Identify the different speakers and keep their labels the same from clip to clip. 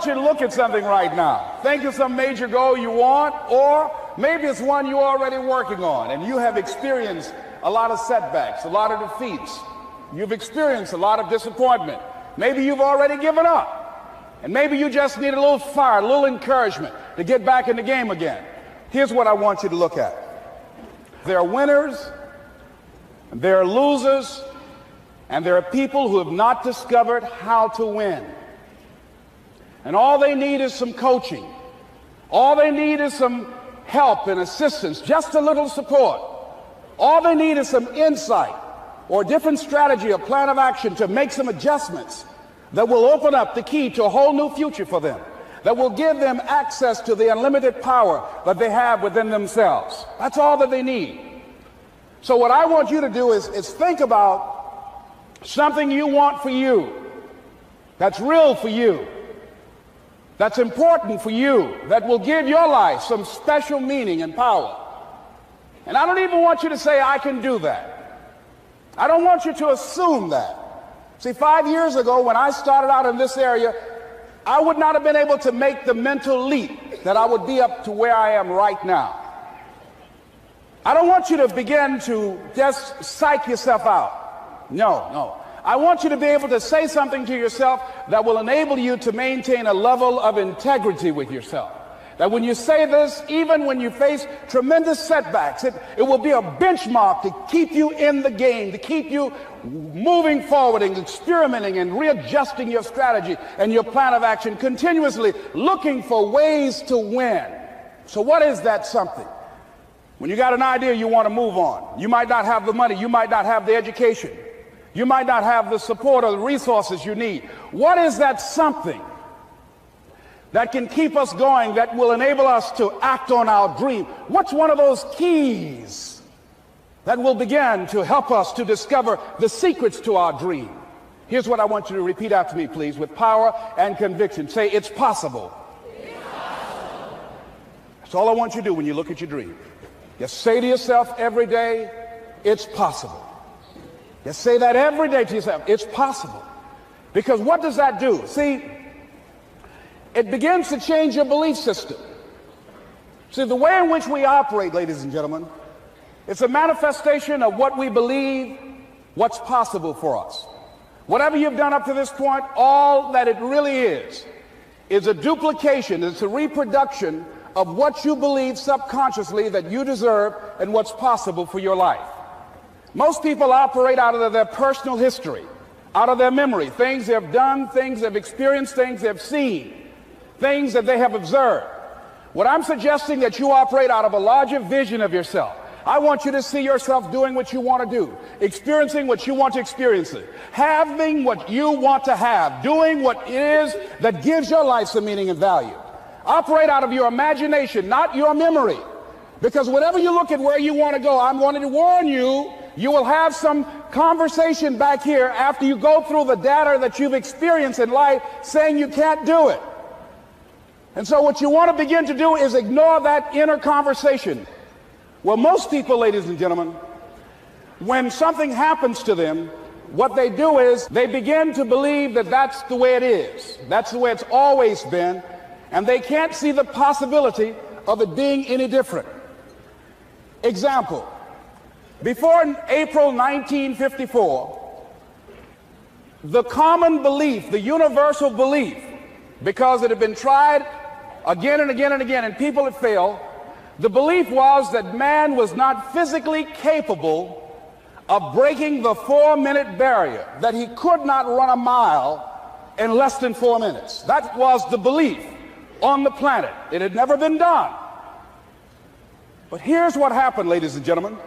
Speaker 1: want you to look at something right now. Think of some major goal you want, or maybe it's one you're already working on and you have experienced a lot of setbacks, a lot of defeats. You've experienced a lot of disappointment. Maybe you've already given up. And maybe you just need a little fire, a little encouragement to get back in the game again. Here's what I want you to look at. There are winners, and there are losers, and there are people who have not discovered how to win. And all they need is some coaching. All they need is some help and assistance, just a little support. All they need is some insight or a different strategy, a plan of action to make some adjustments that will open up the key to a whole new future for them, that will give them access to the unlimited power that they have within themselves. That's all that they need. So what I want you to do is think about something you want for you, that's real for you, that's important for you, that will give your life some special meaning and power. And I don't even want you to say, I can do that. I don't want you to assume that. See, 5 years ago, when I started out in this area, I would not have been able to make the mental leap that I would be up to where I am right now. I don't want you to begin to just psych yourself out. No. I want you to be able to say something to yourself that will enable you to maintain a level of integrity with yourself. That when you say this, even when you face tremendous setbacks, it will be a benchmark to keep you in the game, to keep you moving forward and experimenting and readjusting your strategy and your plan of action, continuously looking for ways to win. So what is that something? When you got an idea you want to move on, you might not have the money, you might not have the education, you might not have the support or the resources you need. What is that something that can keep us going, that will enable us to act on our dream? What's one of those keys that will begin to help us to discover the secrets to our dream? Here's what I want you to repeat after me, please, with power and conviction. Say, it's possible. It's possible. That's all I want you to do when you look at your dream. Just say to yourself every day, it's possible. Just say that every day to yourself, it's possible. Because what does that do? See, it begins to change your belief system. See, the way in which we operate, ladies and gentlemen, it's a manifestation of what we believe, what's possible for us. Whatever you've done up to this point, all that it really is a duplication, it's a reproduction of what you believe subconsciously that you deserve and what's possible for your life. Most people operate out of their personal history, out of their memory, things they have done, things they've experienced, things they've seen, things that they have observed. What I'm suggesting that you operate out of a larger vision of yourself. I want you to see yourself doing what you want to do, experiencing what you want to experience, having what you want to have, doing what it is that gives your life some meaning and value. Operate out of your imagination, not your memory. Because whenever you look at where you want to go, I'm wanting to warn you, you will have some conversation back here after you go through the data that you've experienced in life saying you can't do it. And so what you want to begin to do is ignore that inner conversation. Well, most people, ladies and gentlemen, when something happens to them, what they do is they begin to believe that that's the way it is. That's the way it's always been. And they can't see the possibility of it being any different. Example, before April 1954, the common belief, the universal belief, because it had been tried again and again and again, and people had failed, the belief was that man was not physically capable of breaking the 4-minute barrier, that he could not run a mile in less than 4 minutes. That was the belief on the planet. It had never been done. But here's what happened, ladies and gentlemen.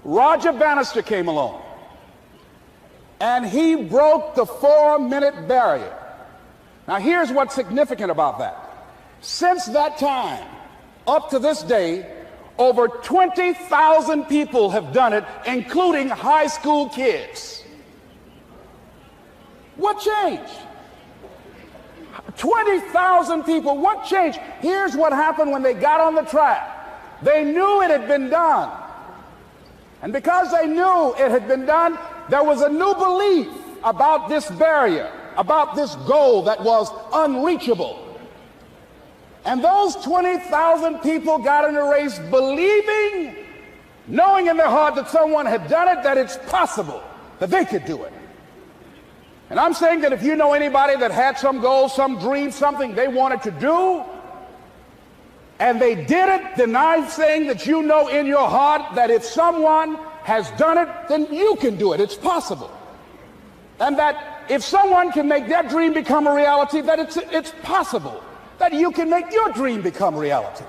Speaker 1: Roger Bannister came along, and he broke the 4-minute barrier. Now, here's what's significant about that. Since that time, up to this day, over 20,000 people have done it, including high school kids. What changed? 20,000 people. What changed? Here's what happened when they got on the track. They knew it had been done. And because they knew it had been done, there was a new belief about this barrier. about this goal that was unreachable. And those 20,000 people got in a race believing, knowing in their heart that someone had done it, that it's possible that they could do it. And I'm saying that if you know anybody that had some goal, some dream, something they wanted to do, and they did it, then I'm saying that you know in your heart that if someone has done it, then you can do it. It's possible. And that if someone can make their dream become a reality, that it's possible that you can make your dream become reality.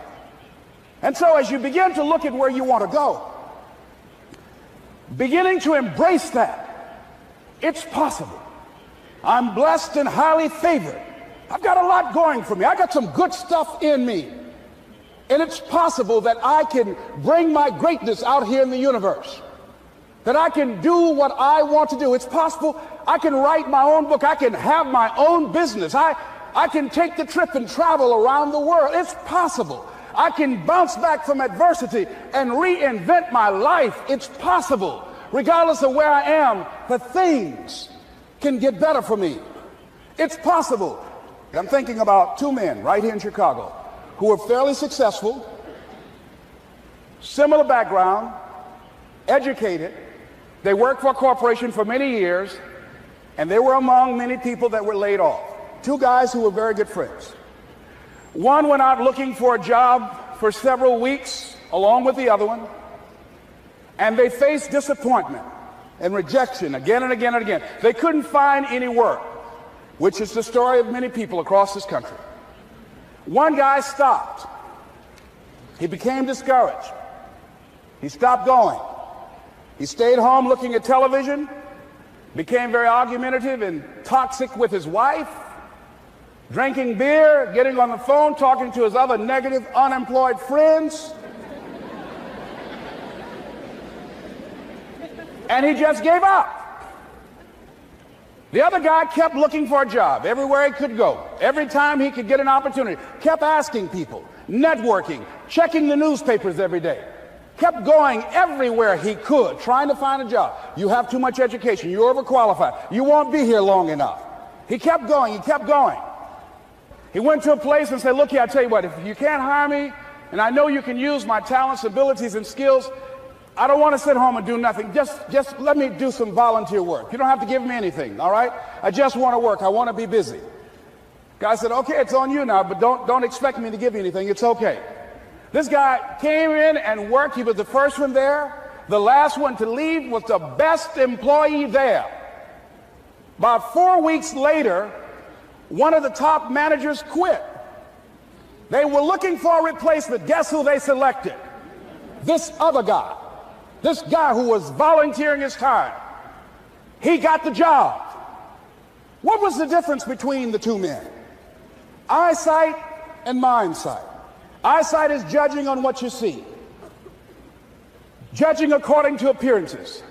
Speaker 1: And so as you begin to look at where you want to go, beginning to embrace that, it's possible. I'm blessed and highly favored. I've got a lot going for me. I got some good stuff in me. And it's possible that I can bring my greatness out here in the universe, that I can do what I want to do. It's possible I can write my own book. I can have my own business. I can take the trip and travel around the world. It's possible. I can bounce back from adversity and reinvent my life. It's possible. Regardless of where I am, that things can get better for me. It's possible. I'm thinking about two men right here in Chicago who were fairly successful, similar background, educated. They worked for a corporation for many years, and they were among many people that were laid off. Two guys who were very good friends. One went out looking for a job for several weeks along with the other one, and they faced disappointment and rejection again and again and again. They couldn't find any work, which is the story of many people across this country. One guy stopped. He became discouraged. He stopped going. He stayed home looking at television, became very argumentative and toxic with his wife, drinking beer, getting on the phone, talking to his other negative, unemployed friends. And he just gave up. The other guy kept looking for a job everywhere he could go. Every time he could get an opportunity, kept asking people, networking, checking the newspapers every day. Kept going everywhere he could, trying to find a job. You have too much education. You're overqualified. You won't be here long enough. He kept going. He kept going. He went to a place and said, look here, I tell you what, if you can't hire me, and I know you can use my talents, abilities, and skills, I don't want to sit home and do nothing. Just let me do some volunteer work. You don't have to give me anything, all right? I just want to work. I want to be busy. Guy said, okay, it's on you now, but don't expect me to give you anything. It's okay. This guy came in and worked. He was the first one there. The last one to leave was the best employee there. About 4 weeks later, one of the top managers quit. They were looking for a replacement. Guess who they selected? This other guy. This guy who was volunteering his time. He got the job. What was the difference between the two men? Eyesight and mindsight. Eyesight is judging on what you see, judging according to appearances.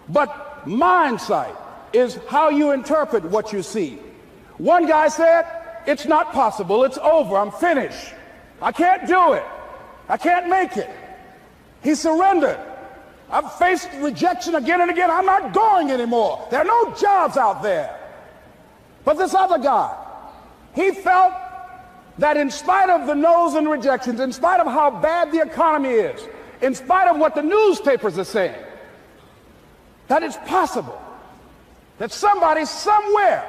Speaker 1: But mindsight is how you interpret what you see. One guy said, it's not possible, it's over, I'm finished. I can't do it. I can't make it. He surrendered. I've faced rejection again and again. I'm not going anymore. There are no jobs out there. But this other guy, he felt that in spite of the no's and rejections, in spite of how bad the economy is, in spite of what the newspapers are saying, that it's possible that somebody somewhere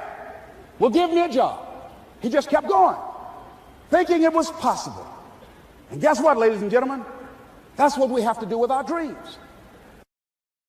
Speaker 1: will give me a job. He just kept going, thinking it was possible. And guess what, ladies and gentlemen? That's what we have to do with our dreams.